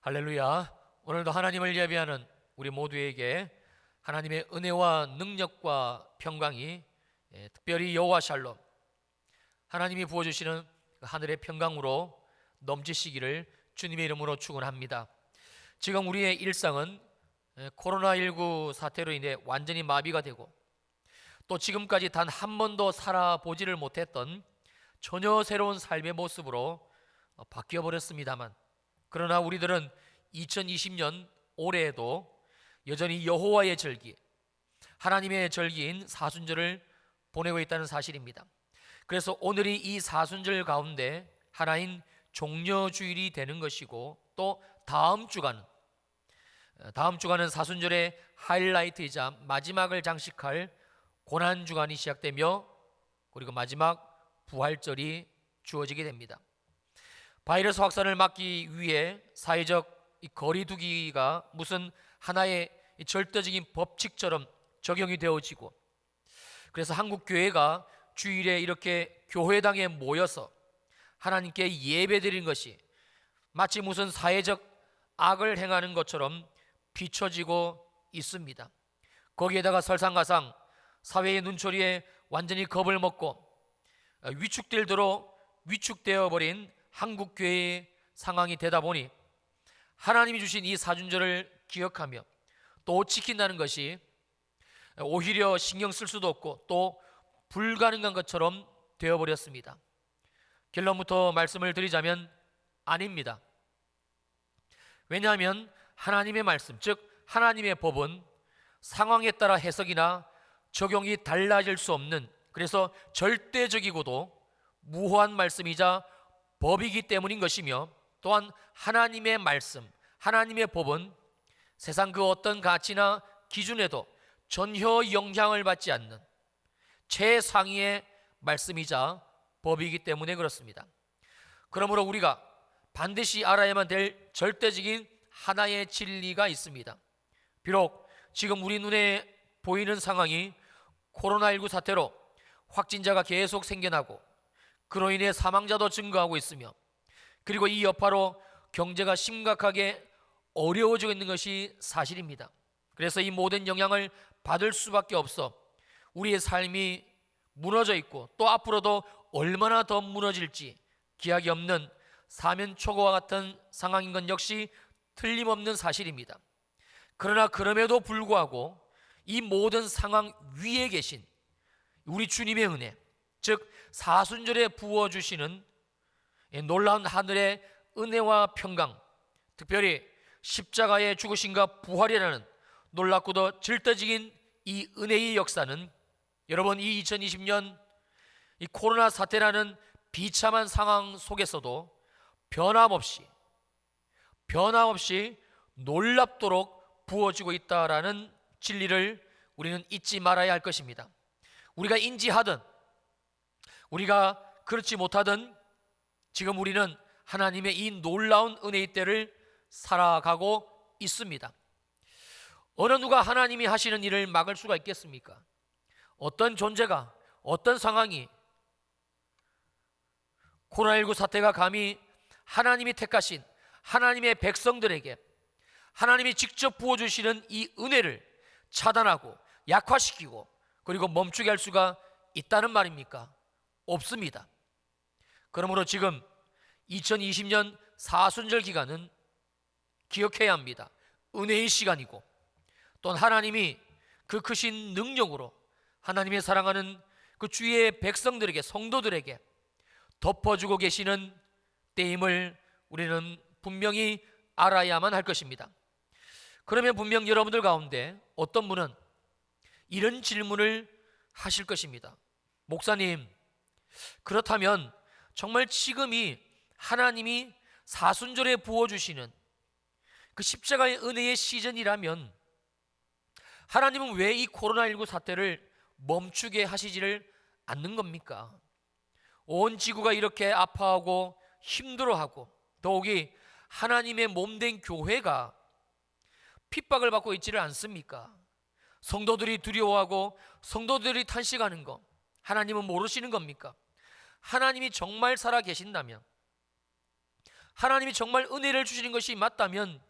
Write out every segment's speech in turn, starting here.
할렐루야. 오늘도 하나님을 예배하는 우리 모두에게 하나님의 은혜와 능력과 평강이 특별히 여호와 샬롬, 하나님이 부어주시는 하늘의 평강으로 넘치시기를 주님의 이름으로 축원합니다. 지금 우리의 일상은 코로나19 사태로 인해 완전히 마비가 되고, 또 지금까지 단 한 번도 살아보지를 못했던 전혀 새로운 삶의 모습으로 바뀌어버렸습니다만, 그러나 우리들은 2020년 올해에도 여전히 여호와의 절기, 하나님의 절기인 사순절을 보내고 있다는 사실입니다. 그래서 오늘이 이 사순절 가운데 하나인 종려주일이 되는 것이고, 또 다음 주간은 사순절의 하이라이트이자 마지막을 장식할 고난주간이 시작되며, 그리고 마지막 부활절이 주어지게 됩니다. 바이러스 확산을 막기 위해 사회적 거리두기가 무슨 하나의 절대적인 법칙처럼 적용이 되어지고, 그래서 한국 교회가 주일에 이렇게 교회당에 모여서 하나님께 예배드리는 것이 마치 무슨 사회적 악을 행하는 것처럼 비춰지고 있습니다. 거기에다가 설상가상 사회의 눈초리에 완전히 겁을 먹고 위축되어 버린 한국 교회의 상황이 되다 보니, 하나님이 주신 이 사순절을 기억하며 또 지킨다는 것이 오히려 신경 쓸 수도 없고 또 불가능한 것처럼 되어버렸습니다. 결론부터 말씀을 드리자면 아닙니다. 왜냐하면 하나님의 말씀, 즉 하나님의 법은 상황에 따라 해석이나 적용이 달라질 수 없는, 그래서 절대적이고도 무호한 말씀이자 법이기 때문인 것이며, 또한 하나님의 말씀, 하나님의 법은 세상 그 어떤 가치나 기준에도 전혀 영향을 받지 않는 최상위의 말씀이자 법이기 때문에 그렇습니다. 그러므로 우리가 반드시 알아야만 될 절대적인 하나의 진리가 있습니다. 비록 지금 우리 눈에 보이는 상황이 코로나19 사태로 확진자가 계속 생겨나고, 그로 인해 사망자도 증가하고 있으며, 그리고 이 여파로 경제가 심각하게 어려워지고 있는 것이 사실입니다. 그래서 이 모든 영향을 받을 수밖에 없어 우리의 삶이 무너져 있고, 또 앞으로도 얼마나 더 무너질지 기약이 없는 사면초가와 같은 상황인 건 역시 틀림없는 사실입니다. 그러나 그럼에도 불구하고 이 모든 상황 위에 계신 우리 주님의 은혜, 즉 사순절에 부어주시는 놀라운 하늘의 은혜와 평강, 특별히 십자가의 죽으심과 부활이라는 놀랍고도 절대적인 이 은혜의 역사는, 여러분, 이 2020년 이 코로나 사태라는 비참한 상황 속에서도 변함없이 놀랍도록 부어지고 있다라는 진리를 우리는 잊지 말아야 할 것입니다. 우리가 인지하든 우리가 그렇지 못하든 지금 우리는 하나님의 이 놀라운 은혜의 때를 살아가고 있습니다. 어느 누가 하나님이 하시는 일을 막을 수가 있겠습니까? 어떤 존재가, 어떤 상황이, 코로나19 사태가 감히 하나님이 택하신 하나님의 백성들에게 하나님이 직접 부어주시는 이 은혜를 차단하고 약화시키고 그리고 멈추게 할 수가 있다는 말입니까? 없습니다. 그러므로 지금 2020년 사순절 기간은 기억해야 합니다. 은혜의 시간이고, 또 하나님이 그 크신 능력으로 하나님의 사랑하는 그 주의 백성들에게, 성도들에게 덮어주고 계시는 때임을 우리는 분명히 알아야만 할 것입니다. 그러면 분명 여러분들 가운데 어떤 분은 이런 질문을 하실 것입니다. 목사님, 그렇다면 정말 지금이 하나님이 사순절에 부어주시는 그 십자가의 은혜의 시즌이라면 하나님은 왜 이 코로나19 사태를 멈추게 하시지를 않는 겁니까? 온 지구가 이렇게 아파하고 힘들어하고, 더욱이 하나님의 몸된 교회가 핍박을 받고 있지를 않습니까? 성도들이 두려워하고 성도들이 탄식하는 거 하나님은 모르시는 겁니까? 하나님이 정말 살아 계신다면 하나님이 정말 은혜를 주시는 것이 맞다면,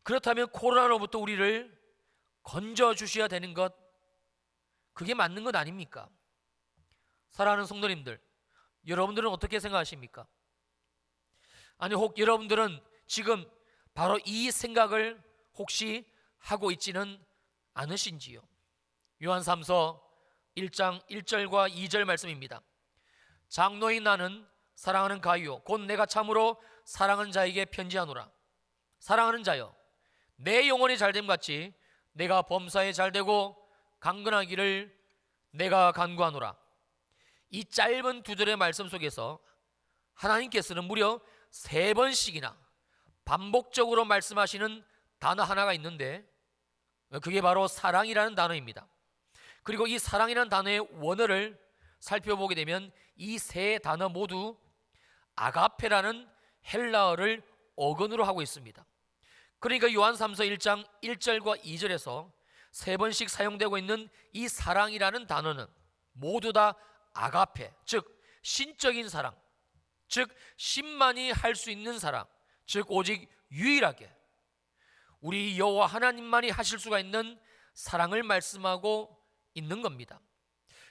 그렇다면 코로나로부터 우리를 건져 주셔야 되는 것, 그게 맞는 것 아닙니까? 사랑하는 성도님들, 여러분들은 어떻게 생각하십니까? 아니, 혹 여러분들은 지금 바로 이 생각을 혹시 하고 있지는 않으신지요? 요한삼서 1장 1절과 2절 말씀입니다. 장로인 나는 사랑하는 가이요 곧 내가 참으로 사랑하는 자에게 편지하노라. 사랑하는 자여, 내 영혼이 잘됨 같이 내가 범사에 잘되고 강건하기를 내가 간구하노라. 이 짧은 두 절의 말씀 속에서 하나님께서는 무려 3번씩이나 반복적으로 말씀하시는 단어 하나가 있는데, 그게 바로 사랑이라는 단어입니다. 그리고 이 사랑이라는 단어의 원어를 살펴보게 되면 이 세 단어 모두 아가페라는 헬라어를 어근으로 하고 있습니다. 그러니까 요한삼서 1장 1절과 2절에서 3번씩 사용되고 있는 이 사랑이라는 단어는 모두 다 아가페, 즉 신적인 사랑, 즉 신만이 할 수 있는 사랑, 즉 오직 유일하게 우리 여호와 하나님만이 하실 수가 있는 사랑을 말씀하고 있는 겁니다.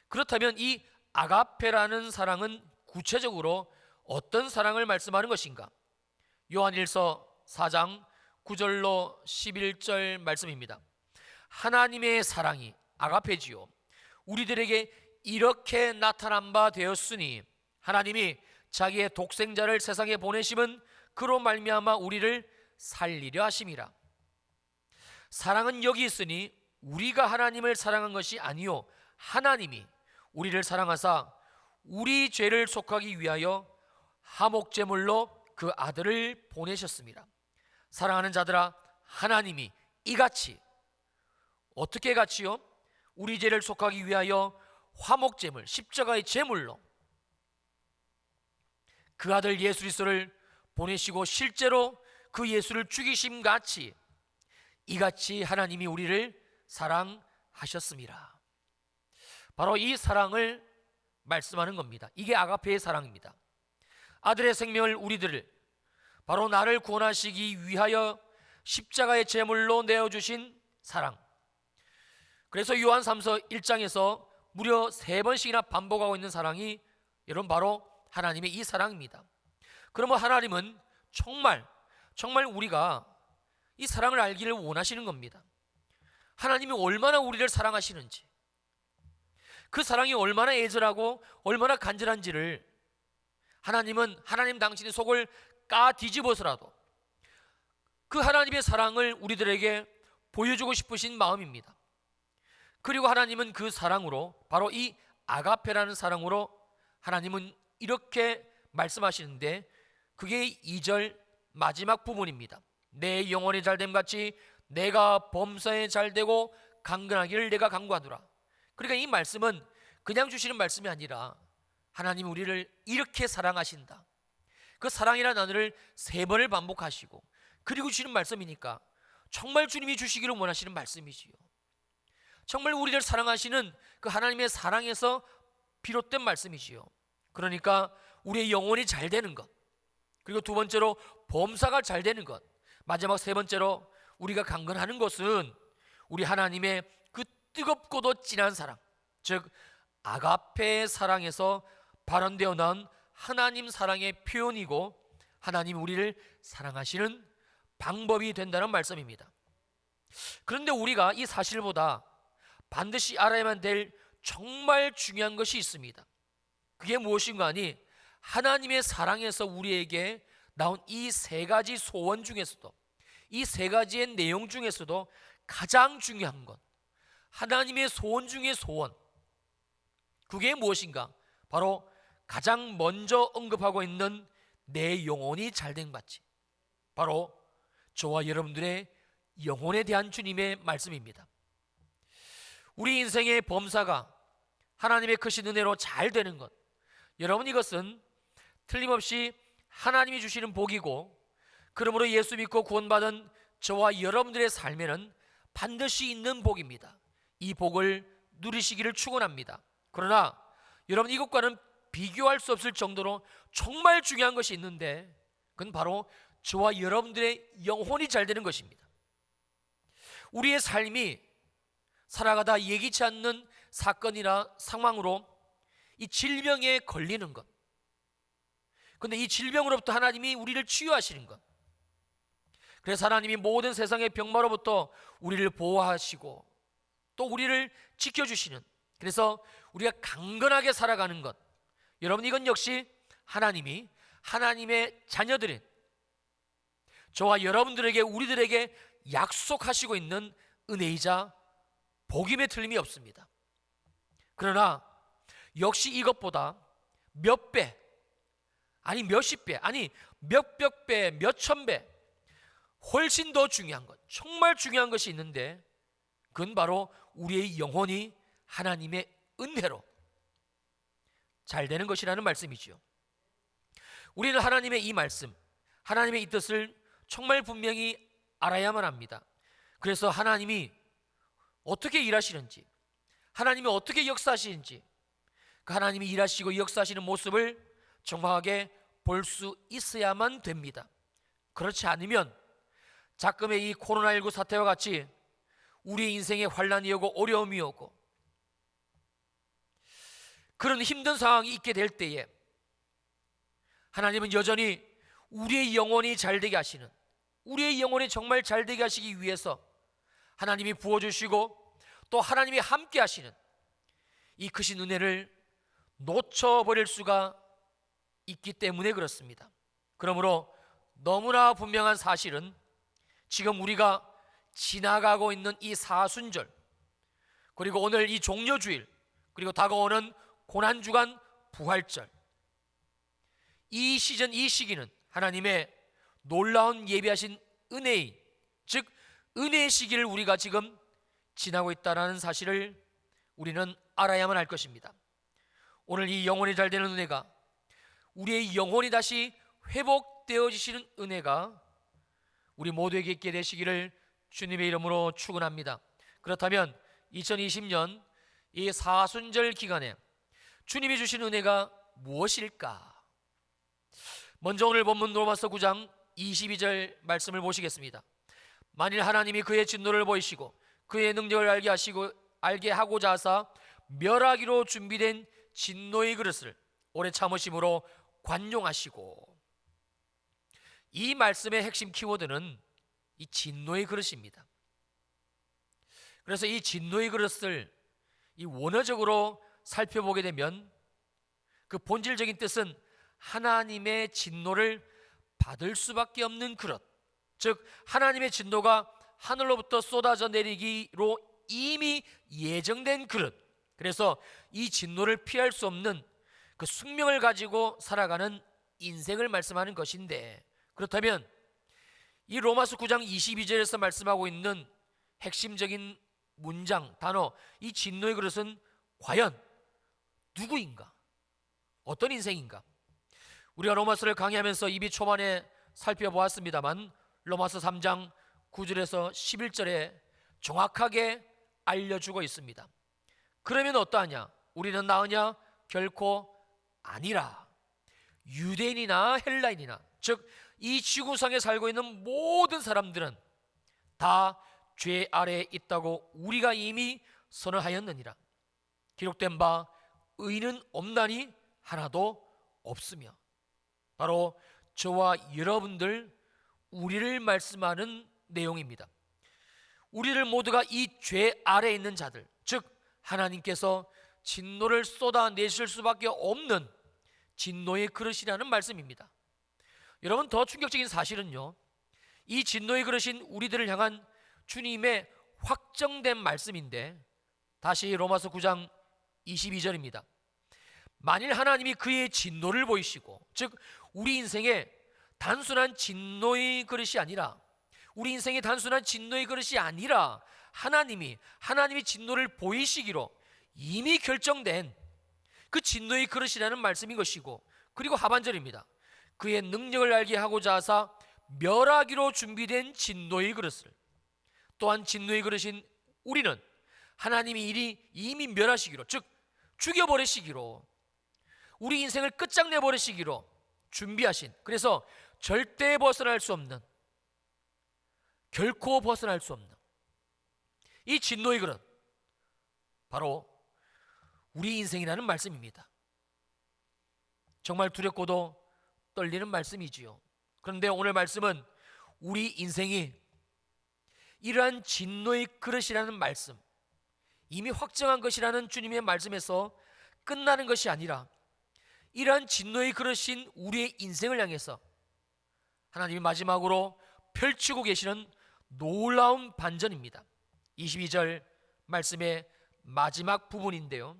그렇다면 이 아가페라는 사랑은 구체적으로 어떤 사랑을 말씀하는 것인가? 요한일서 4장 9절로 11절 말씀입니다. 하나님의 사랑이 아가페지요 우리들에게 이렇게 나타난 바 되었으니 하나님이 자기의 독생자를 세상에 보내심은 그로 말미암아 우리를 살리려 하심이라. 사랑은 여기 있으니 우리가 하나님을 사랑한 것이 아니요 하나님이 우리를 사랑하사 우리 죄를 속하기 위하여 화목제물로 그 아들을 보내셨습니다. 사랑하는 자들아, 하나님이 이같이, 어떻게 같이요? 우리 죄를 속하기 위하여 화목제물, 십자가의 제물로 그 아들 예수 그리스도를 보내시고 실제로 그 예수를 죽이심 같이 이같이 하나님이 우리를 사랑하셨습니다. 바로 이 사랑을 말씀하는 겁니다. 이게 아가페의 사랑입니다. 아들의 생명을 우리들을, 바로 나를 구원하시기 위하여 십자가의 제물로 내어주신 사랑. 그래서 요한 3서 1장에서 무려 3번씩이나 반복하고 있는 사랑이 여러분 바로 하나님의 이 사랑입니다. 그러면 하나님은 정말 우리가 이 사랑을 알기를 원하시는 겁니다. 하나님이 얼마나 우리를 사랑하시는지, 그 사랑이 얼마나 애절하고 얼마나 간절한지를 하나님은 하나님 당신의 속을 까 뒤집어서라도 그 하나님의 사랑을 우리들에게 보여주고 싶으신 마음입니다. 그리고 하나님은 그 사랑으로, 바로 이 아가페라는 사랑으로 하나님은 이렇게 말씀하시는데, 그게 2절 마지막 부분입니다. 내 영혼이 잘됨 같이 내가 범사에 잘되고 강건하기를 내가 간구하노라. 그러니까 이 말씀은 그냥 주시는 말씀이 아니라 하나님 우리를 이렇게 사랑하신다, 그 사랑이라는 단어를 3번을 반복하시고 그리고 주시는 말씀이니까 정말 주님이 주시기를 원하시는 말씀이지요. 정말 우리를 사랑하시는 그 하나님의 사랑에서 비롯된 말씀이지요. 그러니까 우리의 영혼이 잘 되는 것, 그리고 두 번째로 범사가 잘 되는 것, 마지막 3번째로 우리가 강건하는 것은 우리 하나님의 그 뜨겁고도 진한 사랑, 즉 아가페의 사랑에서 발현되어 나온 하나님 사랑의 표현이고 하나님 우리를 사랑하시는 방법이 된다는 말씀입니다. 그런데 우리가 이 사실보다 반드시 알아야만 될 정말 중요한 것이 있습니다. 그게 무엇인가 하니, 하나님의 사랑에서 우리에게 나온 이 3가지 소원 중에서도, 이 3가지의 내용 중에서도 가장 중요한 것, 하나님의 소원 중의 소원, 그게 무엇인가? 바로 가장 먼저 언급하고 있는 내 영혼이 잘된 같이, 바로 저와 여러분들의 영혼에 대한 주님의 말씀입니다. 우리 인생의 범사가 하나님의 크신 은혜로 잘 되는 것, 여러분 이것은 틀림없이 하나님이 주시는 복이고, 그러므로 예수 믿고 구원받은 저와 여러분들의 삶에는 반드시 있는 복입니다. 이 복을 누리시기를 축원합니다. 그러나 여러분, 이것과는 비교할 수 없을 정도로 정말 중요한 것이 있는데, 그건 바로 저와 여러분들의 영혼이 잘 되는 것입니다. 우리의 삶이 살아가다 예기치 않는 사건이나 상황으로 이 질병에 걸리는 것, 근데 이 질병으로부터 하나님이 우리를 치유하시는 것, 그래서 하나님이 모든 세상의 병마로부터 우리를 보호하시고 또 우리를 지켜주시는, 그래서 우리가 강건하게 살아가는 것, 여러분, 이건 역시 하나님이 하나님의 자녀들인 저와 여러분들에게, 우리들에게 약속하시고 있는 은혜이자 복임에 틀림이 없습니다. 그러나 역시 이것보다 몇 배, 아니 몇십 배, 아니 몇백 배, 몇천 배 훨씬 더 중요한 것, 정말 중요한 것이 있는데, 그건 바로 우리의 영혼이 하나님의 은혜로 잘 되는 것이라는 말씀이지요. 우리는 하나님의 이 말씀, 하나님의 이 뜻을 정말 분명히 알아야만 합니다. 그래서 하나님이 어떻게 일하시는지, 하나님이 어떻게 역사하시는지, 그 하나님이 일하시고 역사하시는 모습을 정확하게 볼 수 있어야만 됩니다. 그렇지 않으면 작금의 이 코로나19 사태와 같이 우리 인생에 환난이 오고 어려움이 오고 그런 힘든 상황이 있게 될 때에 하나님은 여전히 우리의 영혼이 잘되게 하시는, 우리의 영혼이 정말 잘되게 하시기 위해서 하나님이 부어주시고 또 하나님이 함께 하시는 이 크신 은혜를 놓쳐버릴 수가 있기 때문에 그렇습니다. 그러므로 너무나 분명한 사실은 지금 우리가 지나가고 있는 이 사순절, 그리고 오늘 이 종려주일, 그리고 다가오는 고난주간 부활절, 이 시즌, 이 시기는 하나님의 놀라운 예비하신 은혜의, 즉 은혜의 시기를 우리가 지금 지나고 있다는 사실을 우리는 알아야만 할 것입니다. 오늘 이 영혼이 잘 되는 은혜가, 우리의 영혼이 다시 회복되어지시는 은혜가 우리 모두에게 있게 되시기를 주님의 이름으로 축원합니다. 그렇다면 2020년 이 사순절 기간에 주님이 주신 은혜가 무엇일까? 먼저 오늘 본문 로마서 9장 22절 말씀을 보시겠습니다. 만일 하나님이 그의 진노를 보이시고 그의 능력을 알게 하고자 하사 멸하기로 준비된 진노의 그릇을 오래 참으심으로 관용하시고, 이 말씀의 핵심 키워드는 이 진노의 그릇입니다. 그래서 이 진노의 그릇을 이 원어적으로 살펴보게 되면 그 본질적인 뜻은 하나님의 진노를 받을 수밖에 없는 그릇, 즉 하나님의 진노가 하늘로부터 쏟아져 내리기로 이미 예정된 그릇, 그래서 이 진노를 피할 수 없는 그 숙명을 가지고 살아가는 인생을 말씀하는 것인데, 그렇다면 이 로마서 9장 22절에서 말씀하고 있는 핵심적인 문장, 단어, 이 진노의 그릇은 과연 누구인가? 어떤 인생인가? 우리가 로마서를 강의하면서 이미 초반에 살펴보았습니다만 로마서 3장 9절에서 11절에 정확하게 알려주고 있습니다. 그러면 어떠하냐? 우리는 나으냐? 결코 아니라. 유대인이나 헬라인이나, 즉 이 지구상에 살고 있는 모든 사람들은 다 죄 아래에 있다고 우리가 이미 선언하였느니라. 기록된 바 의는 없나니 하나도 없으며, 바로 저와 여러분들, 우리를 말씀하는 내용입니다. 우리를 모두가 이 죄 아래에 있는 자들, 즉 하나님께서 진노를 쏟아내실 수밖에 없는 진노의 그릇이라는 말씀입니다. 여러분, 더 충격적인 사실은요, 이 진노의 그릇인 우리들을 향한 주님의 확정된 말씀인데, 다시 로마서 9장 22절입니다. 만일 하나님이 그의 진노를 보이시고, 즉 우리 인생에 단순한 진노의 그릇이 아니라, 우리 인생의 단순한 진노의 그릇이 아니라 하나님이 진노를 보이시기로 이미 결정된 그 진노의 그릇이라는 말씀인 것이고, 그리고 하반절입니다. 그의 능력을 알게 하고자 하사 멸하기로 준비된 진노의 그릇을, 또한 진노의 그릇인 우리는 하나님이 이미 멸하시기로, 즉 죽여버리시기로 우리 인생을 끝장내 버리시기로 준비하신, 그래서 절대 벗어날 수 없는, 결코 벗어날 수 없는 이 진노의 그릇, 바로 우리 인생이라는 말씀입니다. 정말 두렵고도 떨리는 말씀이지요. 그런데 오늘 말씀은 우리 인생이 이러한 진노의 그릇이라는 말씀, 이미 확정한 것이라는 주님의 말씀에서 끝나는 것이 아니라 이러한 진노의 그릇인 우리의 인생을 향해서 하나님이 마지막으로 펼치고 계시는 놀라운 반전입니다. 22절 말씀의 마지막 부분인데요,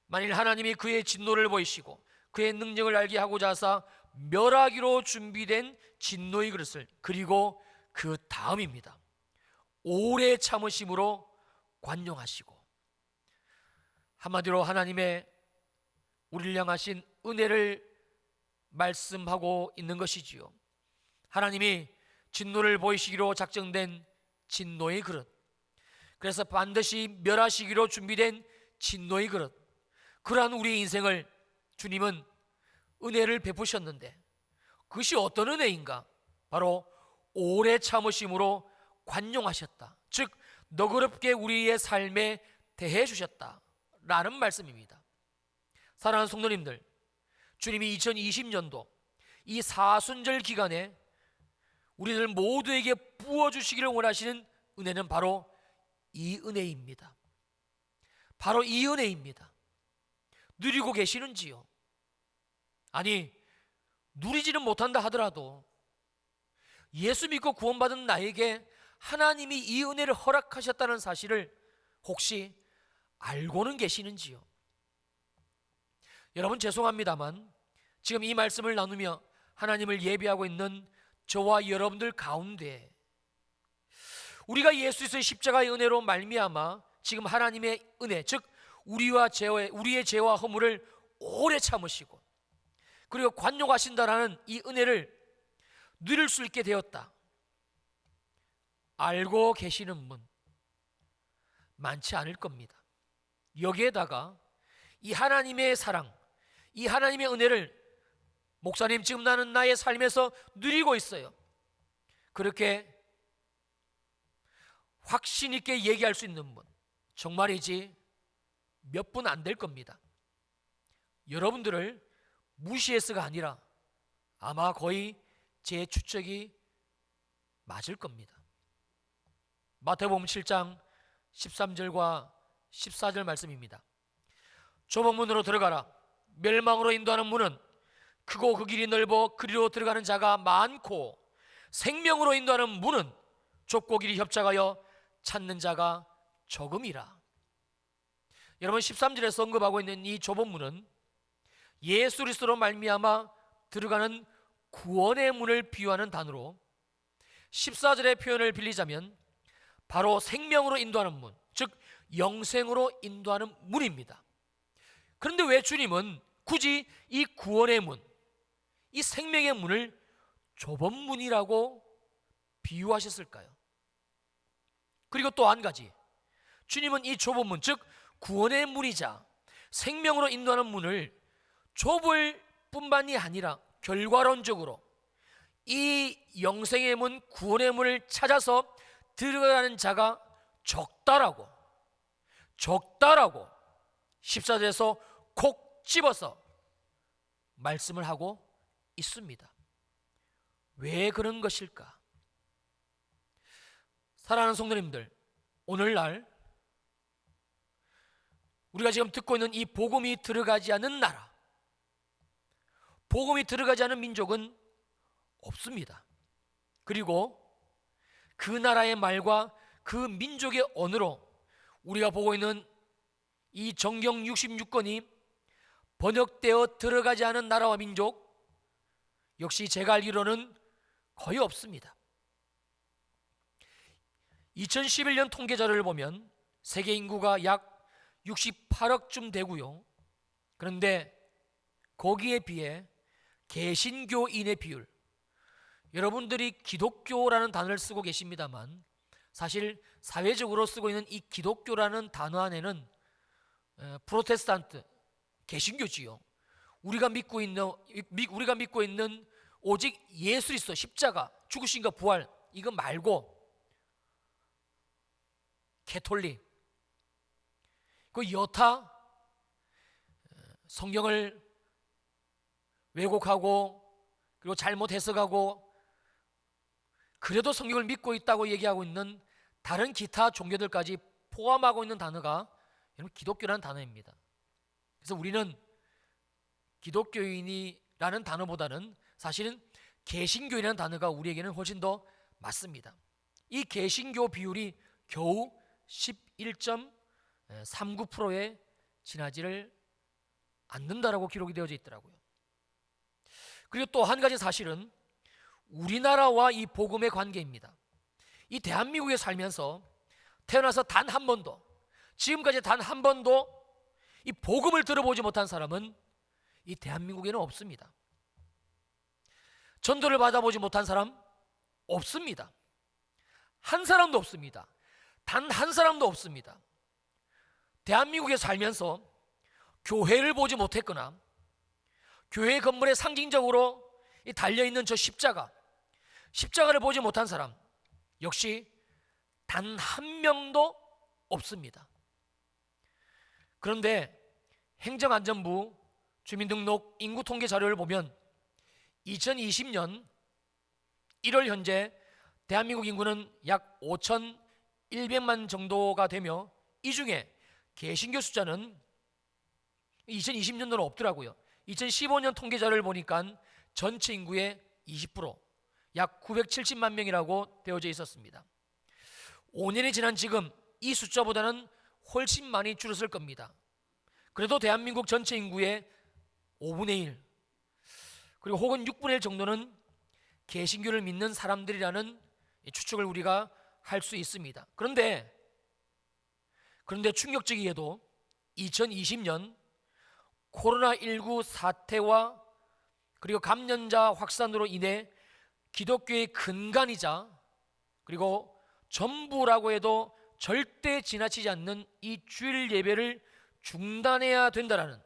만일 하나님이 그의 진노를 보이시고 그의 능력을 알게 하고자 하사 멸하기로 준비된 진노의 그릇을, 그리고 그 다음입니다, 오래 참으심으로 관용하시고, 한마디로 하나님의 우리를 향하신 은혜를 말씀하고 있는 것이지요. 하나님이 진노를 보이시기로 작정된 진노의 그릇, 그래서 반드시 멸하시기로 준비된 진노의 그릇, 그러한 우리의 인생을 주님은 은혜를 베푸셨는데, 그것이 어떤 은혜인가? 바로 오래 참으심으로 관용하셨다, 즉 너그럽게 우리의 삶에 대해 주셨다 라는 말씀입니다. 사랑하는 성도님들, 주님이 2020년도 이 사순절 기간에 우리들 모두에게 부어주시기를 원하시는 은혜는 바로 이 은혜입니다. 바로 이 은혜입니다. 누리고 계시는지요? 아니, 누리지는 못한다 하더라도 예수 믿고 구원받은 나에게 하나님이 이 은혜를 허락하셨다는 사실을 혹시 알고는 계시는지요? 여러분, 죄송합니다만 지금 이 말씀을 나누며 하나님을 예배하고 있는 저와 여러분들 가운데 우리가 예수 그리스도의 십자가의 은혜로 말미암아 지금 하나님의 은혜, 즉 우리의 죄와 허물을 오래 참으시고 그리고 관용하신다라는 이 은혜를 누릴 수 있게 되었다, 알고 계시는 분 많지 않을 겁니다. 여기에다가 이 하나님의 사랑, 이 하나님의 은혜를 목사님, 지금 나는 나의 삶에서 누리고 있어요, 그렇게 확신 있게 얘기할 수 있는 분 정말이지 몇 분 안 될 겁니다. 여러분들을 무시해서가 아니라 아마 거의 제 추측이 맞을 겁니다. 마태복음 7장 13절과 14절 말씀입니다. 좁은 문으로 들어가라. 멸망으로 인도하는 문은 크고 그 길이 넓어 그리로 들어가는 자가 많고, 생명으로 인도하는 문은 좁고 길이 협착하여 찾는 자가 적음이라. 여러분, 13절에서 언급하고 있는 이 좁은 문은 예수 그리스도로 말미암아 들어가는 구원의 문을 비유하는 단어로 14절의 표현을 빌리자면 바로 생명으로 인도하는 문, 즉 영생으로 인도하는 문입니다. 그런데 왜 주님은 굳이 이 구원의 문, 이 생명의 문을 좁은 문이라고 비유하셨을까요? 그리고 또 한 가지, 주님은 이 좁은 문, 즉 구원의 문이자 생명으로 인도하는 문을 좁을 뿐만이 아니라 결과론적으로 이 영생의 문, 구원의 문을 찾아서 들어가는 자가 적다라고 14절에서 콕 집어서 말씀을 하고 있습니다. 왜 그런 것일까? 사랑하는 성도님들, 오늘날 우리가 지금 듣고 있는 이 복음이 들어가지 않는 나라, 복음이 들어가지 않은 민족은 없습니다. 그리고 그 나라의 말과 그 민족의 언어로 우리가 보고 있는 이 정경 66권이 번역되어 들어가지 않은 나라와 민족 역시 제가 알기로는 거의 없습니다. 2011년 통계 자료를 보면 세계 인구가 약 68억쯤 되고요. 그런데 거기에 비해 개신교인의 비율, 여러분들이 기독교라는 단어를 쓰고 계십니다만 사실 사회적으로 쓰고 있는 이 기독교라는 단어 안에는 프로테스탄트, 개신교지요, 우리가 믿고 있는 오직 예수 그리스도 십자가 죽으신과 부활, 이거 말고 캐톨릭, 그 여타 성경을 왜곡하고 그리고 잘못 해석하고 그래도 성경을 믿고 있다고 얘기하고 있는 다른 기타 종교들까지 포함하고 있는 단어가 여러분 기독교라는 단어입니다. 그래서 우리는 기독교인이라는 단어보다는 사실은 개신교인이라는 단어가 우리에게는 훨씬 더 맞습니다. 이 개신교 비율이 겨우 11.39%에 지나지를 않는다라고 기록이 되어져 있더라고요. 그리고 또 한 가지 사실은 우리나라와 이 복음의 관계입니다. 이 대한민국에 살면서 태어나서 단 한 번도, 지금까지 단 한 번도 이 복음을 들어보지 못한 사람은 이 대한민국에는 없습니다. 전도를 받아보지 못한 사람 없습니다. 한 사람도 없습니다. 단 한 사람도 없습니다. 대한민국에 살면서 교회를 보지 못했거나 교회 건물에 상징적으로 달려있는 저 십자가를 보지 못한 사람 역시 단 한 명도 없습니다. 그런데 행정안전부 주민등록 인구통계 자료를 보면 2020년 1월 현재 대한민국 인구는 약 5,100만 정도가 되며 이 중에 개신교 숫자는 2020년도는 없더라고요. 2015년 통계 자료를 보니까 전체 인구의 20%, 약 970만 명이라고 되어져 있었습니다. 5년이 지난 지금 이 숫자보다는 훨씬 많이 줄었을 겁니다. 그래도 대한민국 전체 인구의 5분의 1 그리고 혹은 6분의 1 정도는 개신교를 믿는 사람들이라는 추측을 우리가 할 수 있습니다. 그런데 충격적이게도 2020년 코로나19 사태와 그리고 감염자 확산으로 인해 기독교의 근간이자 그리고 전부라고 해도 절대 지나치지 않는 이 주일 예배를 중단해야 된다라는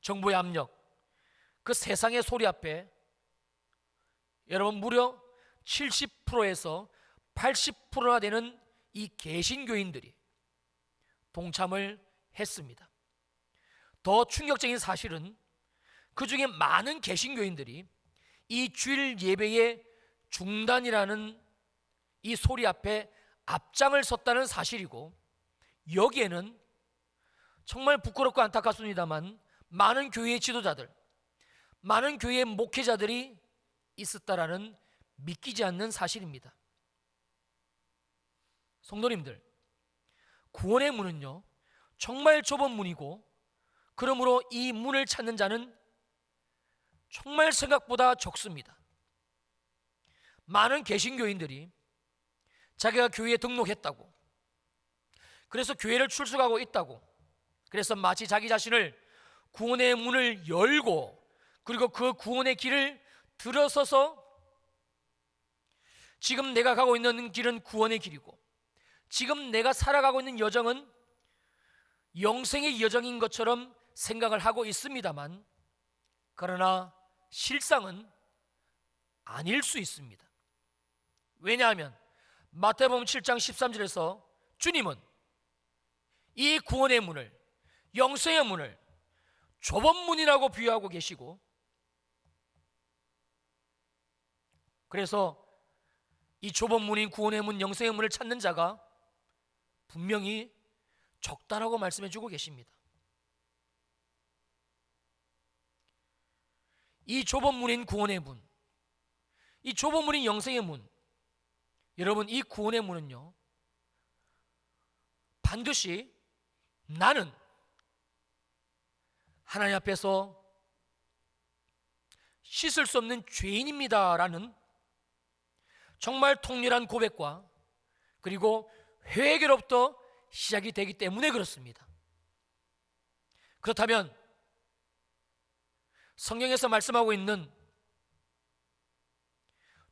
정부의 압력, 그 세상의 소리 앞에 여러분 무려 70%에서 80%나 되는 이 개신교인들이 동참을 했습니다. 더 충격적인 사실은 그 중에 많은 개신교인들이 이 주일 예배의 중단이라는 이 소리 앞에 앞장을 섰다는 사실이고, 여기에는 정말 부끄럽고 안타깝습니다만 많은 교회의 지도자들, 많은 교회의 목회자들이 있었다라는 믿기지 않는 사실입니다. 성도님들, 구원의 문은요 정말 좁은 문이고, 그러므로 이 문을 찾는 자는 정말 생각보다 적습니다. 많은 개신교인들이 자기가 교회에 등록했다고, 그래서 교회를 출석하고 있다고, 그래서 마치 자기 자신을 구원의 문을 열고 그리고 그 구원의 길을 들어서서 지금 내가 가고 있는 길은 구원의 길이고 지금 내가 살아가고 있는 여정은 영생의 여정인 것처럼 생각을 하고 있습니다만, 그러나 실상은 아닐 수 있습니다. 왜냐하면 마태복음 7장 13절에서 주님은 이 구원의 문을, 영생의 문을 좁은 문이라고 비유하고 계시고, 그래서 이 좁은 문인 구원의 문, 영생의 문을 찾는 자가 분명히 적다라고 말씀해 주고 계십니다. 이 좁은 문인 구원의 문, 이 좁은 문인 영생의 문, 여러분 이 구원의 문은요 반드시 나는 하나님 앞에서 씻을 수 없는 죄인입니다 라는 정말 통렬한 고백과 그리고 회개로부터 시작이 되기 때문에 그렇습니다. 그렇다면 성경에서 말씀하고 있는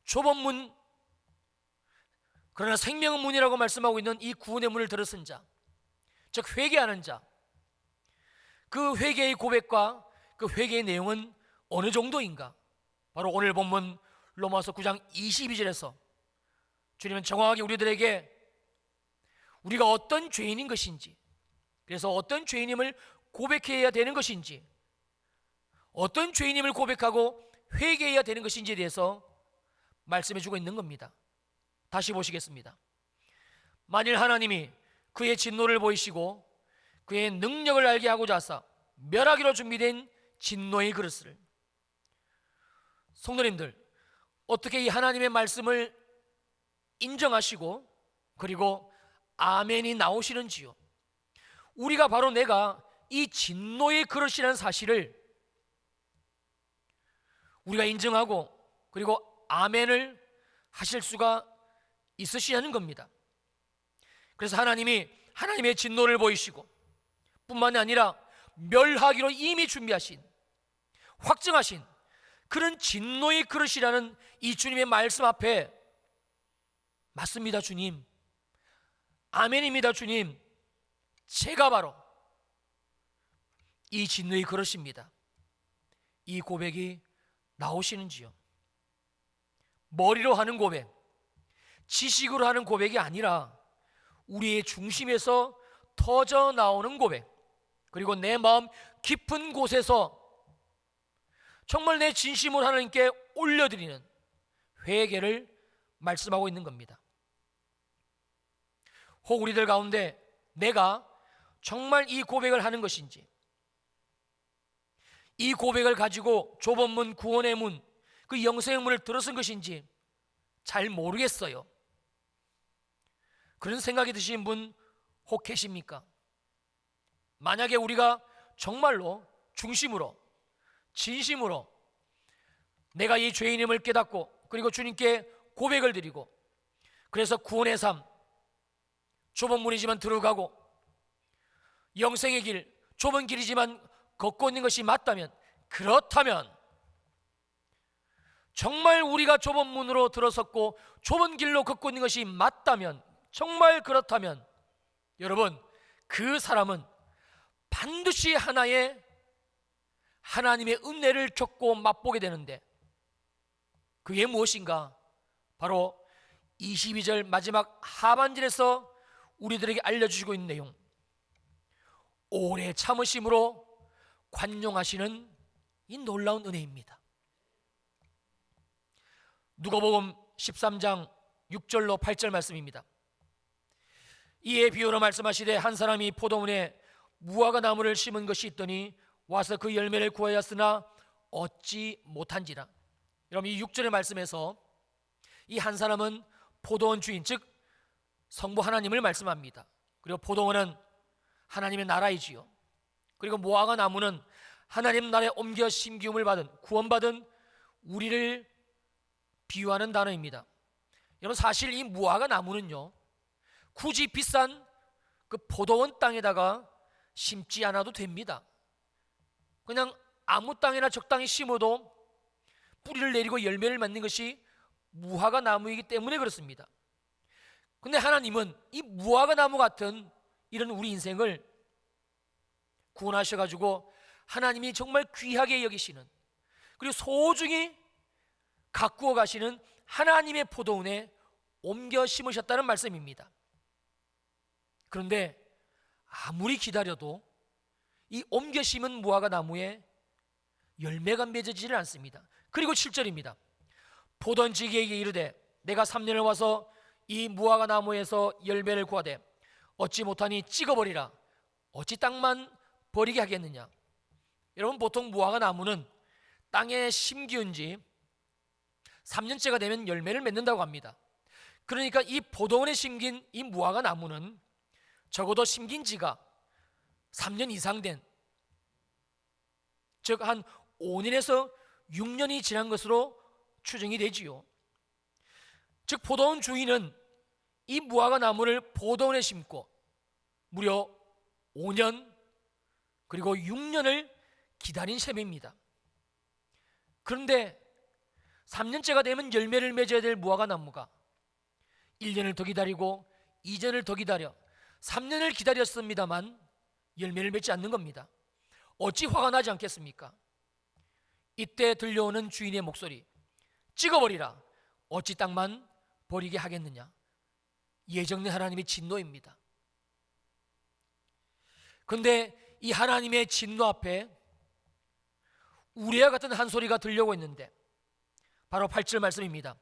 좁은 문, 그러나 생명의 문이라고 말씀하고 있는 이 구원의 문을 들었은 자, 즉 회개하는 자, 그 회개의 고백과 그 회개의 내용은 어느 정도인가? 바로 오늘 본문 로마서 9장 22절에서 주님은 정확하게 우리들에게 우리가 어떤 죄인인 것인지, 그래서 어떤 죄인임을 고백해야 되는 것인지, 어떤 죄인임을 고백하고 회개해야 되는 것인지에 대해서 말씀해 주고 있는 겁니다. 다시 보시겠습니다. 만일 하나님이 그의 진노를 보이시고 그의 능력을 알게 하고자 하사 멸하기로 준비된 진노의 그릇을, 성도님들, 어떻게 이 하나님의 말씀을 인정하시고 그리고 아멘이 나오시는지요? 우리가 바로 내가 이 진노의 그릇이라는 사실을 우리가 인정하고 그리고 아멘을 하실 수가 있으시냐는 겁니다. 그래서 하나님이 하나님의 진노를 보이시고 뿐만이 아니라 멸하기로 이미 준비하신, 확정하신 그런 진노의 그릇이라는 이 주님의 말씀 앞에 맞습니다 주님, 아멘입니다 주님, 제가 바로 이 진노의 그릇입니다. 이 고백이 나오시는지요? 머리로 하는 고백, 지식으로 하는 고백이 아니라 우리의 중심에서 터져 나오는 고백, 그리고 내 마음 깊은 곳에서 정말 내 진심으로 하나님께 올려드리는 회개를 말씀하고 있는 겁니다. 혹 우리들 가운데 내가 정말 이 고백을 하는 것인지, 이 고백을 가지고 좁은 문, 구원의 문, 그 영생의 문을 들어선 것인지 잘 모르겠어요. 그런 생각이 드신 분 혹 계십니까? 만약에 우리가 정말로 중심으로, 진심으로 내가 이 죄인임을 깨닫고 그리고 주님께 고백을 드리고, 그래서 구원의 삶, 좁은 문이지만 들어가고 영생의 길, 좁은 길이지만 걷고 있는 것이 맞다면, 그렇다면 정말 우리가 좁은 문으로 들어섰고 좁은 길로 걷고 있는 것이 맞다면, 정말 그렇다면 여러분, 그 사람은 반드시 하나의 하나님의 은혜를 겪고 맛보게 되는데, 그게 무엇인가? 바로 22절 마지막 하반절에서 우리들에게 알려주시고 있는 내용, 오래 참으심으로 관용하시는 이 놀라운 은혜입니다. 누가복음 13장 6절로 8절 말씀입니다. 이에 비유로 말씀하시되 한 사람이 포도원에 무화과 나무를 심은 것이 있더니 와서 그 열매를 구하였으나 얻지 못한지라. 여러분, 이 6절의 말씀에서 이 한 사람은 포도원 주인, 즉 성부 하나님을 말씀합니다. 그리고 포도원은 하나님의 나라이지요. 그리고 무화과 나무는 하나님 나라에 옮겨 심기움을 받은, 구원받은 우리를 비유하는 단어입니다. 여러분, 사실 이 무화과 나무는요, 굳이 비싼 그 포도원 땅에다가 심지 않아도 됩니다. 그냥 아무 땅에나 적당히 심어도 뿌리를 내리고 열매를 맺는 것이 무화과 나무이기 때문에 그렇습니다. 근데 하나님은 이 무화과 나무 같은 이런 우리 인생을 구원하셔가지고 하나님이 정말 귀하게 여기시는, 그리고 소중히 가꾸어 가시는 하나님의 포도원에 옮겨 심으셨다는 말씀입니다. 그런데 아무리 기다려도 이 옮겨 심은 무화과 나무에 열매가 맺어지질 않습니다. 그리고 7절입니다. 포도원지기에게 이르되 내가 3년을 와서 이 무화과 나무에서 열매를 구하되 얻지 못하니 찍어버리라. 어찌 땅만 버리게 하겠느냐. 여러분, 보통 무화과 나무는 땅에 심기운 지 3년째가 되면 열매를 맺는다고 합니다. 그러니까 이 포도원에 심긴 이 무화과 나무는 적어도 심긴 지가 3년 이상 된, 즉 한 5년에서 6년이 지난 것으로 추정이 되지요. 즉 포도원 주인은 이 무화과 나무를 포도원에 심고 무려 5년 그리고 6년을 기다린 셈입니다. 그런데 3년째가 되면 열매를 맺어야 될 무화과 나무가 1년을 더 기다리고 2년을 더 기다려 3년을 기다렸습니다만 열매를 맺지 않는 겁니다. 어찌 화가 나지 않겠습니까? 이때 들려오는 주인의 목소리, 찍어버리라. 어찌 땅만 버리게 하겠느냐. 예정된 하나님의 진노입니다. 그런데 이 하나님의 진노 앞에 우리와 같은 한 소리가 들려오고 있는데 바로 8절 말씀입니다.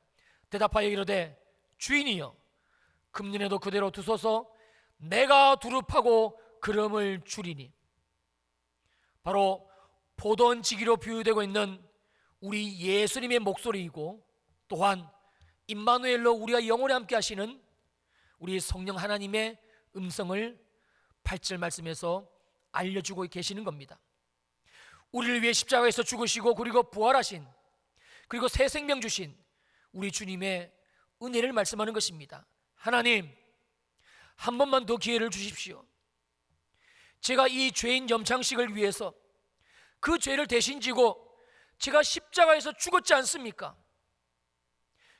대답하여 이르되 주인이여 금년에도 그대로 두소서 내가 두릅하고 그름을 주리니. 바로 포도원지기로 비유되고 있는 우리 예수님의 목소리이고 또한 임마누엘로 우리와 영원히 함께 하시는 우리 성령 하나님의 음성을 8절 말씀에서 알려주고 계시는 겁니다. 우리를 위해 십자가에서 죽으시고 그리고 부활하신, 그리고 새 생명 주신 우리 주님의 은혜를 말씀하는 것입니다. 하나님, 한 번만 더 기회를 주십시오. 제가 이 죄인 염창식을 위해서 그 죄를 대신 지고 제가 십자가에서 죽었지 않습니까?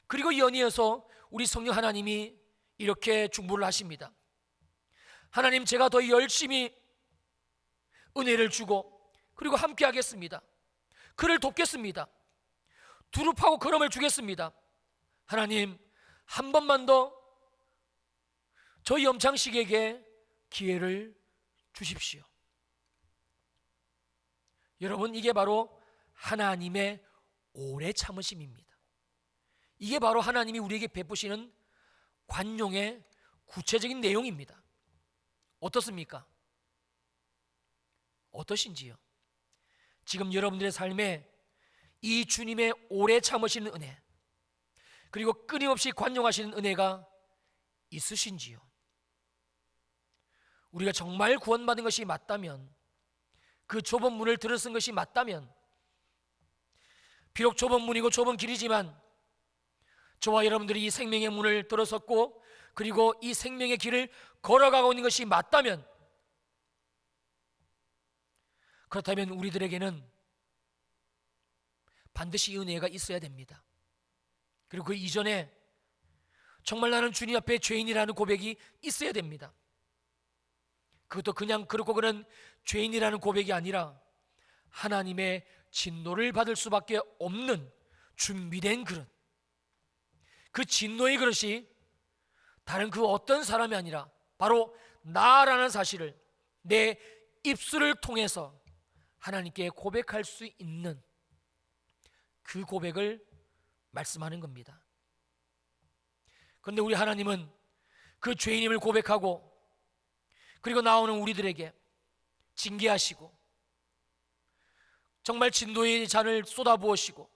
그리고 연이어서 우리 성령 하나님이 이렇게 중보를 하십니다. 하나님, 제가 더 열심히 은혜를 주고 그리고 함께 하겠습니다. 그를 돕겠습니다. 두릅하고 걸음을 주겠습니다. 하나님, 한 번만 더 저희 염창식에게 기회를 주십시오. 여러분, 이게 바로 하나님의 오래 참으심입니다. 이게 바로 하나님이 우리에게 베푸시는 관용의 구체적인 내용입니다. 어떻습니까? 어떠신지요? 지금 여러분들의 삶에 이 주님의 오래 참으시는 은혜, 그리고 끊임없이 관용하시는 은혜가 있으신지요? 우리가 정말 구원받은 것이 맞다면, 그 좁은 문을 들어선 것이 맞다면, 비록 좁은 문이고 좁은 길이지만 저와 여러분들이 이 생명의 문을 들어섰고 그리고 이 생명의 길을 걸어가고 있는 것이 맞다면, 그렇다면 우리들에게는 반드시 은혜가 있어야 됩니다. 그리고 그 이전에 정말 나는 주님 앞에 죄인이라는 고백이 있어야 됩니다. 그것도 그냥 그렇고 그런 죄인이라는 고백이 아니라 하나님의 진노를 받을 수밖에 없는 준비된 그릇, 그 진노의 그릇이 다른 그 어떤 사람이 아니라 바로 나라는 사실을 내 입술을 통해서 하나님께 고백할 수 있는 그 고백을 말씀하는 겁니다. 그런데 우리 하나님은 그 죄인임을 고백하고 그리고 나오는 우리들에게 징계하시고 정말 진노의 잔을 쏟아부으시고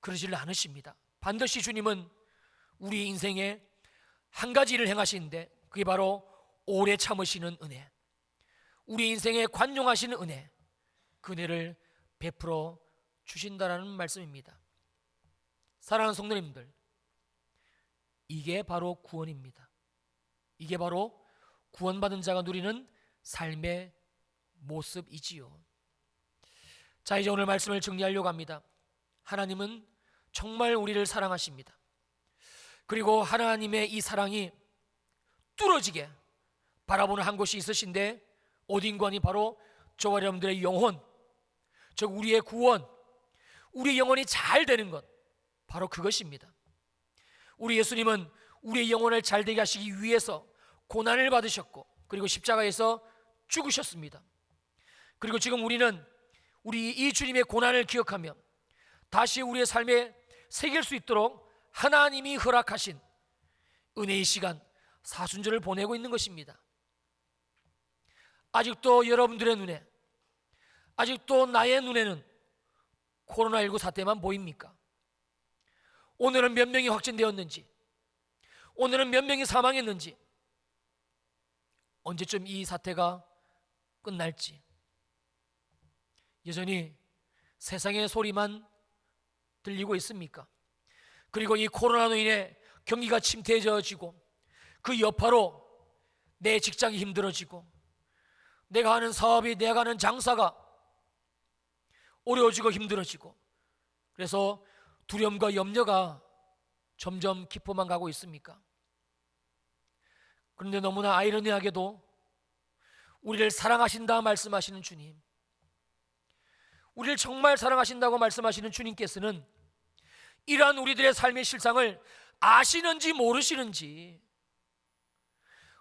그러지를 않으십니다. 반드시 주님은 우리 인생에 한 가지 일을 행하시는데 그게 바로 오래 참으시는 은혜, 우리 인생에 관용하시는 은혜, 그 은혜를 베풀어 주신다라는 말씀입니다. 사랑하는 성도님들, 이게 바로 구원입니다. 이게 바로 구원받은 자가 누리는 삶의 모습이지요. 자, 이제 오늘 말씀을 정리하려고 합니다. 하나님은 정말 우리를 사랑하십니다. 그리고 하나님의 이 사랑이 뚫어지게 바라보는 한 곳이 있으신데 어딘가니 바로 저와 여러분들의 영혼, 즉 우리의 구원, 우리의 영혼이 잘 되는 것, 바로 그것입니다. 우리 예수님은 우리의 영혼을 잘 되게 하시기 위해서 고난을 받으셨고 그리고 십자가에서 죽으셨습니다. 그리고 지금 우리는 우리 이 주님의 고난을 기억하며 다시 우리의 삶에 새길 수 있도록 하나님이 허락하신 은혜의 시간, 사순절을 보내고 있는 것입니다. 아직도 여러분들의 눈에, 아직도 나의 눈에는 코로나19 사태만 보입니까? 오늘은 몇 명이 확진되었는지, 오늘은 몇 명이 사망했는지, 언제쯤 이 사태가 끝날지, 여전히 세상의 소리만 들리고 있습니까? 그리고 이 코로나로 인해 경기가 침체해지고 그 여파로 내 직장이 힘들어지고 내가 하는 사업이, 내가 하는 장사가 어려워지고 힘들어지고, 그래서 두려움과 염려가 점점 깊어만 가고 있습니까? 그런데 너무나 아이러니하게도 우리를 사랑하신다 말씀하시는 주님, 우리를 정말 사랑하신다고 말씀하시는 주님께서는 이러한 우리들의 삶의 실상을 아시는지 모르시는지,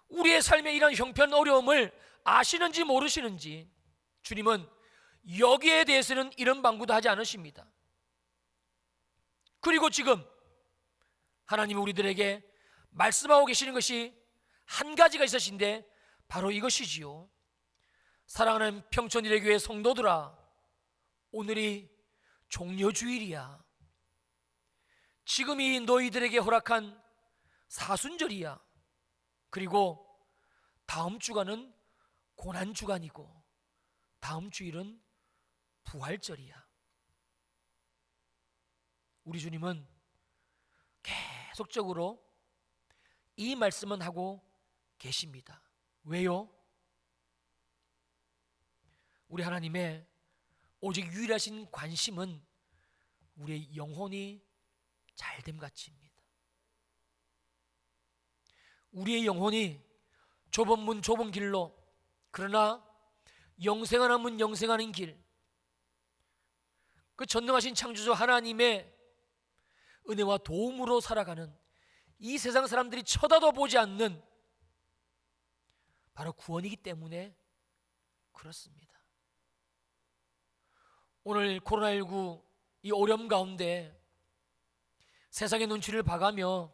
우리의 삶의 이러한 형편 어려움을 아시는지 모르시는지 주님은 여기에 대해서는 이런 방구도 하지 않으십니다. 그리고 지금 하나님이 우리들에게 말씀하고 계시는 것이 한 가지가 있으신데 바로 이것이지요. 사랑하는 평촌일의 성도들아, 오늘이 종려주일이야. 지금이 너희들에게 허락한 사순절이야. 그리고 다음 주간은 고난주간이고 다음 주일은 부활절이야. 우리 주님은 계속적으로 이 말씀은 하고 계십니다. 왜요? 우리 하나님의 오직 유일하신 관심은 우리의 영혼이 잘됨 같이입니다. 우리의 영혼이 좁은 문 좁은 길로, 그러나 영생하는 문 영생하는 길, 그 전능하신 창조주 하나님의 은혜와 도움으로 살아가는 이 세상 사람들이 쳐다도 보지 않는 바로 구원이기 때문에 그렇습니다. 오늘 코로나19 이 어려움 가운데 세상의 눈치를 봐가며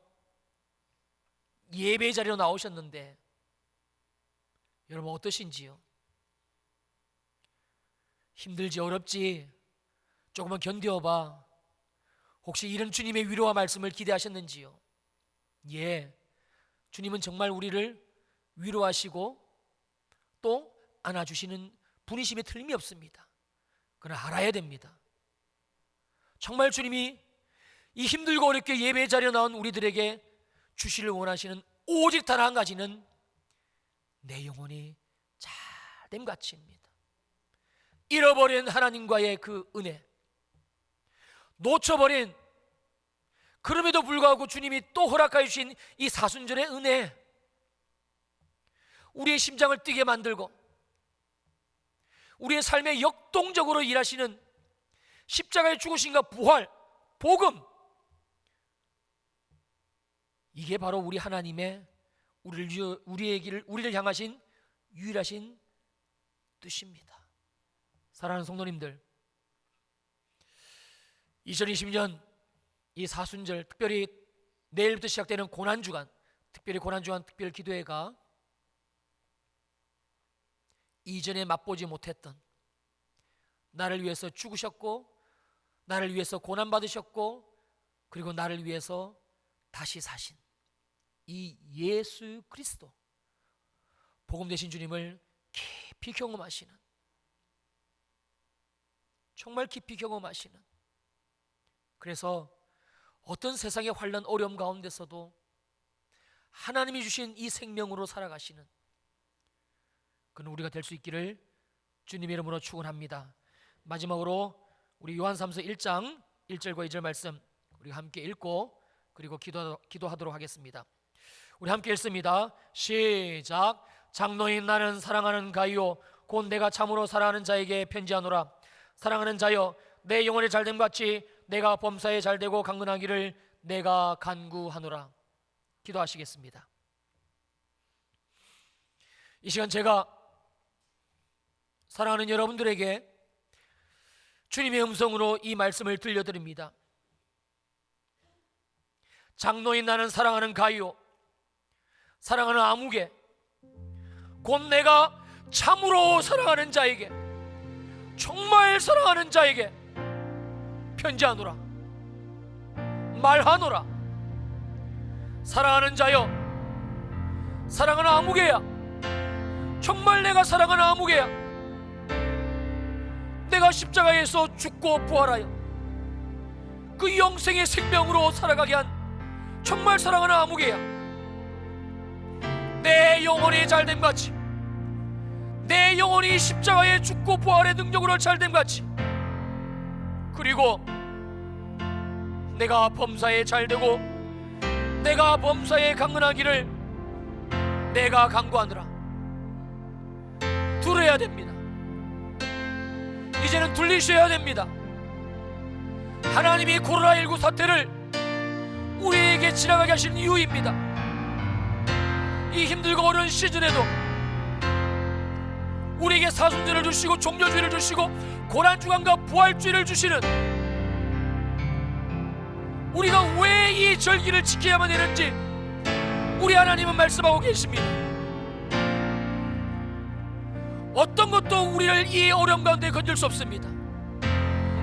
예배 자리로 나오셨는데 여러분 어떠신지요? 힘들지 어렵지 조금만 견뎌봐. 혹시 이런 주님의 위로와 말씀을 기대하셨는지요? 예, 주님은 정말 우리를 위로하시고 또 안아주시는 분이심에 틀림이 없습니다. 그러나 알아야 됩니다. 정말 주님이 이 힘들고 어렵게 예배 자리에 나온 우리들에게 주시를 원하시는 오직 단 한 가지는 내 영혼이 잘됨 같이입니다. 잃어버린 하나님과의 그 은혜, 놓쳐버린, 그럼에도 불구하고 주님이 또 허락하여 주신 이 사순절의 은혜, 우리의 심장을 뛰게 만들고 우리의 삶에 역동적으로 일하시는 십자가의 죽으심과 부활, 복음, 이게 바로 우리 하나님의 우리를 향하신 유일하신 뜻입니다. 사랑하는 성도님들, 2020년 이 사순절, 특별히 내일부터 시작되는 고난주간, 특별히 고난주간 특별 기도회가 이전에 맛보지 못했던, 나를 위해서 죽으셨고 나를 위해서 고난받으셨고 그리고 나를 위해서 다시 사신 이 예수 그리스도, 복음 되신 주님을 깊이 경험하시는, 정말 깊이 경험하시는, 그래서 어떤 세상의 환난 어려움 가운데서도 하나님이 주신 이 생명으로 살아가시는 그는 우리가 될 수 있기를 주님의 이름으로 축원합니다. 마지막으로 우리 요한삼서 1장 1절과 2절 말씀 우리가 함께 읽고 그리고 기도하도록 하겠습니다. 우리 함께 읽습니다. 시작. 장로인 나는 사랑하는 가이요 곧 내가 참으로 사랑하는 자에게 편지하노라. 사랑하는 자여, 내 영혼의 잘됨 같이 내가 범사에 잘되고 강건하기를 내가 간구하노라. 기도하시겠습니다. 이 시간 제가 사랑하는 여러분들에게 주님의 음성으로 이 말씀을 들려드립니다. 장로인 나는 사랑하는 가이요 사랑하는 아무개 곧 내가 참으로 사랑하는 자에게, 정말 사랑하는 자에게 편지하노라, 말하노라. 사랑하는 자여, 사랑하는 아무개야, 정말 내가 사랑하는 아무개야, 내가 십자가에서 죽고 부활하여 그 영생의 생명으로 살아가게 한 정말 사랑하는 아무개야, 내 영혼이 잘됨 같이, 내 영혼이 십자가에 죽고 부활의 능력으로 잘됨 같이, 그리고 내가 범사에 잘되고 내가 범사에 강건하기를 내가 간구하노라. 들어야 됩니다. 이제는 둘리셔야 됩니다. 하나님이 코로나19 사태를 우리에게 지나가게 하신 이유입니다. 이 힘들고 어려운 시즌에도 우리에게 사순절을 주시고 종려주의를 주시고 고난주간과 부활주의를 주시는, 우리가 왜 이 절기를 지켜야만 되는지 우리 하나님은 말씀하고 계십니다. 어떤 것도 우리를 이 어려움 가운데 건질 수 없습니다.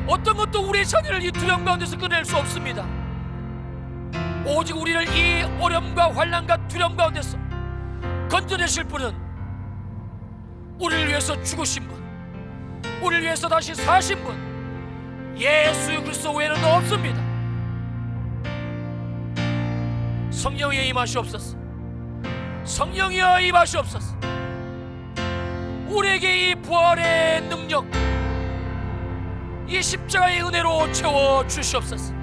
어떤 것도 우리의 자녀를 이 두려움 가운데서 꺼낼 수 없습니다. 오직 우리를 이 어려움과 환난과 두려움 가운데서 건져내실 분은 우리를 위해서 죽으신 분, 우리를 위해서 다시 사신 분, 예수 그리스도 외에는 없습니다. 성령이여 임하시옵소서. 성령이여 임하시옵소서. 우리에게 이 부활의 능력, 이 십자가의 은혜로 채워 주시옵소서.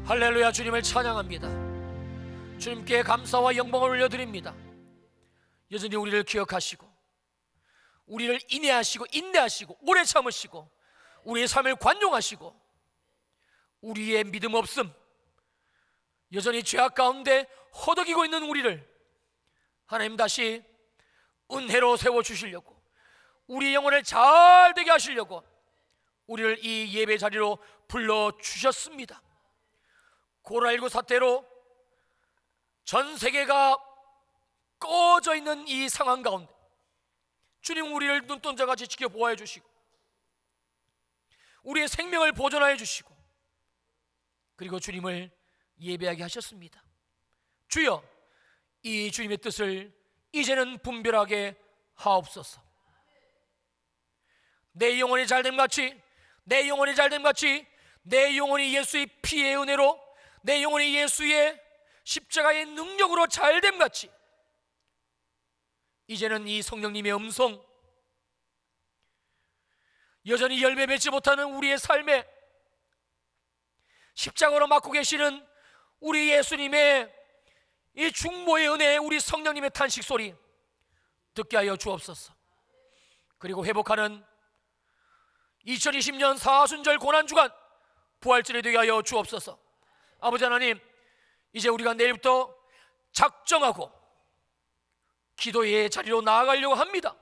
할렐루야. 주님을 찬양합니다. 주님께 감사와 영광을 올려드립니다. 여전히 우리를 기억하시고 우리를 인내하시고 인내하시고 오래 참으시고 우리의 삶을 관용하시고 우리의 믿음 없음, 여전히 죄악 가운데 허덕이고 있는 우리를 하나님 다시 은혜로 세워주시려고, 우리 영혼을 잘 되게 하시려고 우리를 이 예배 자리로 불러주셨습니다. 코로나19 사태로 전 세계가 꺼져 있는 이 상황 가운데 주님 우리를 눈동자같이 지켜보아해 주시고 우리의 생명을 보존하여 주시고 그리고 주님을 예배하게 하셨습니다. 주여, 이 주님의 뜻을 이제는 분별하게 하옵소서. 내 영혼이 잘됨같이, 내 영혼이 잘됨같이, 내 영혼이 예수의 피의 은혜로, 내 영혼이 예수의 십자가의 능력으로 잘됨같이 이제는 이 성령님의 음성, 여전히 열매 맺지 못하는 우리의 삶에 십자가로 맡고 계시는 우리 예수님의 이 중보의 은혜, 우리 성령님의 탄식 소리 듣게 하여 주옵소서. 그리고 회복하는 2020년 사순절 고난주간 부활절이 되게 하여 주옵소서. 아버지 하나님, 이제 우리가 내일부터 작정하고 기도의 자리로 나아가려고 합니다.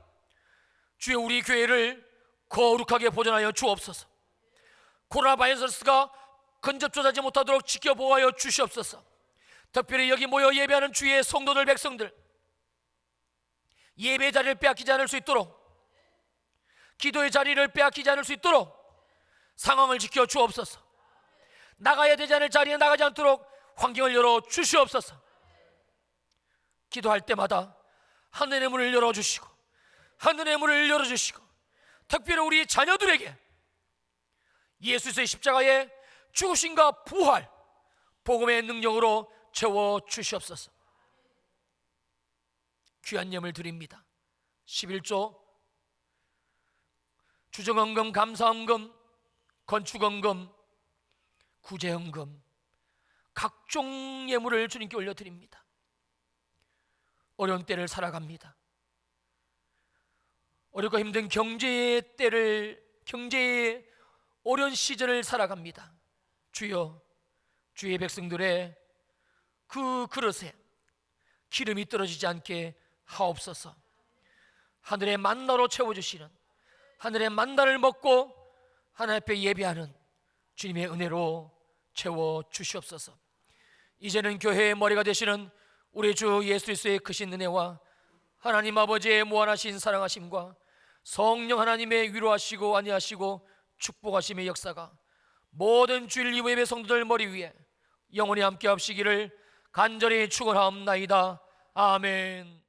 주여, 우리 교회를 거룩하게 보존하여 주옵소서. 코로나 바이러스가 근접조사하지 못하도록 지켜보아여 주시옵소서. 특별히 여기 모여 예배하는 주의 성도들, 백성들, 예배의 자리를 빼앗기지 않을 수 있도록, 기도의 자리를 빼앗기지 않을 수 있도록 상황을 지켜 주옵소서. 나가야 되지 않을 자리에 나가지 않도록 환경을 열어 주시옵소서. 기도할 때마다 하늘의 문을 열어주시고 하늘의 문을 열어주시고 특별히 우리 자녀들에게 예수의 십자가의 죽으심과 부활, 복음의 능력으로 채워 주시옵소서. 귀한 예물 드립니다. 11조, 주정헌금, 감사헌금, 건축헌금, 구제헌금, 각종 예물을 주님께 올려드립니다. 어려운 때를 살아갑니다. 어렵고 힘든 경제의 때를, 경제의 어려운 시절을 살아갑니다. 주여, 주의 백성들의 그 그릇에 기름이 떨어지지 않게 하옵소서. 하늘의 만나로 채워주시는, 하늘의 만나를 먹고 하나님 앞에 예배하는 주님의 은혜로 채워 주시옵소서. 이제는 교회의 머리가 되시는 우리 주 예수 그리스도의 크신 은혜와 하나님 아버지의 무한하신 사랑하심과 성령 하나님의 위로하시고 안위하시고 축복하심의 역사가 모든 주일 이후 예배 성도들 머리 위에 영원히 함께 하시기를 간절히 축원하옵나이다. 아멘.